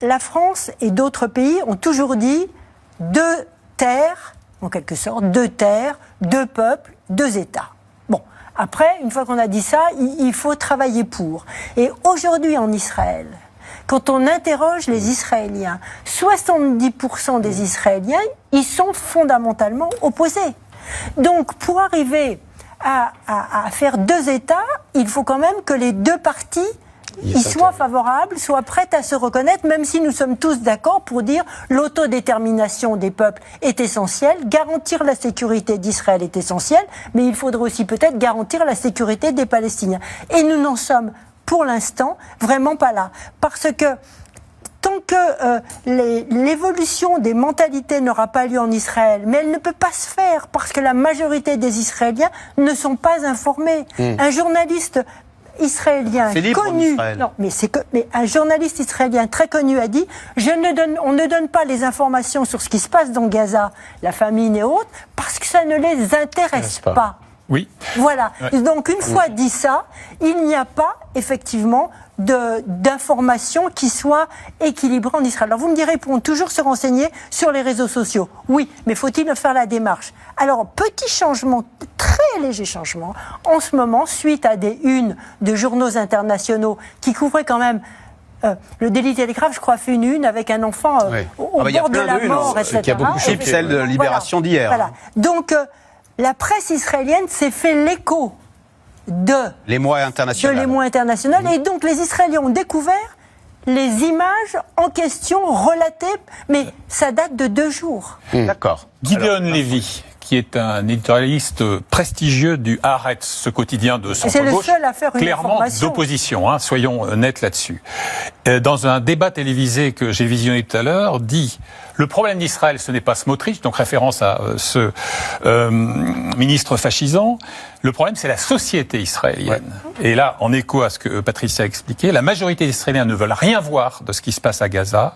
la France et d'autres pays ont toujours dit 2 terres, en quelque sorte, 2 terres, 2 peuples, 2 États. Bon, après, une fois qu'on a dit ça, il faut travailler pour. Et aujourd'hui en Israël, quand on interroge les Israéliens, 70% des Israéliens, ils sont fondamentalement opposés. Donc, pour arriver à faire 2 États, il faut quand même que les 2 parties y soient favorables, soient prêtes à se reconnaître, même si nous sommes tous d'accord pour dire l'autodétermination des peuples est essentielle, garantir la sécurité d'Israël est essentiel, mais il faudrait aussi peut-être garantir la sécurité des Palestiniens. Et nous n'en sommes, pour l'instant, vraiment pas là. Parce que tant que l'évolution des mentalités n'aura pas lieu en Israël, mais elle ne peut pas se faire parce que la majorité des Israéliens ne sont pas informés. Un journaliste israélien connu, mais un journaliste israélien très connu a dit on ne donne pas les informations sur ce qui se passe dans Gaza, la famine et autres, parce que ça ne les intéresse pas. Oui. Voilà. Ouais. Donc une fois dit ça, il n'y a pas effectivement d'informations qui soient équilibrées en Israël. Alors vous me direz, ils pourront toujours se renseigner sur les réseaux sociaux. Oui, mais faut-il faire la démarche? Alors, petit changement, très léger changement, en ce moment, suite à des unes de journaux internationaux qui couvraient quand même le Daily Telegraph, je crois, fait une une avec un enfant au bord de la mort, etc. Il y a beaucoup de chiffres, celle de Libération d'hier. Voilà. Donc, la presse israélienne s'est fait l'écho de l'émoi international. Et donc, les Israéliens ont découvert les images en question relatées, mais ça date de 2 jours. D'accord. Gideon Levy, qui est un éditorialiste prestigieux du Haaretz, ce quotidien de centre-gauche, clairement d'opposition, soyons nets là-dessus. Dans un débat télévisé que j'ai visionné tout à l'heure, dit « Le problème d'Israël, ce n'est pas Smotrich », donc référence à ce ministre fascisant, le problème, c'est la société israélienne. Ouais. Et là, en écho à ce que Patricia a expliqué, la majorité des Israéliens ne veulent rien voir de ce qui se passe à Gaza.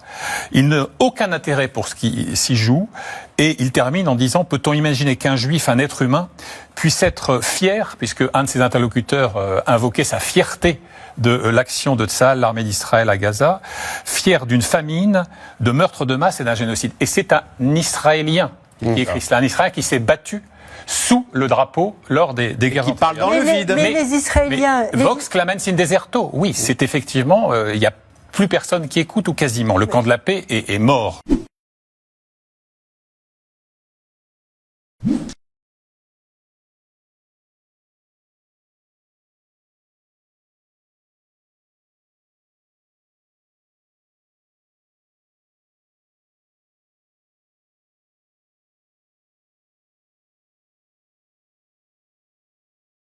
Ils n'ont aucun intérêt pour ce qui s'y joue. Et il termine en disant, peut-on imaginer qu'un juif, un être humain, puisse être fier, puisque un de ses interlocuteurs invoquait sa fierté de l'action de Tsahal, l'armée d'Israël à Gaza, fier d'une famine, de meurtre de masse et d'un génocide. Et c'est un Israélien qui écrit cela, un Israélien qui s'est battu sous le drapeau lors des guerres. Qui parle dans le vide. Mais les Israéliens... Vox clamens in deserto. Oui, c'est effectivement... Il n'y a plus personne qui écoute ou quasiment. Le camp de la paix est mort.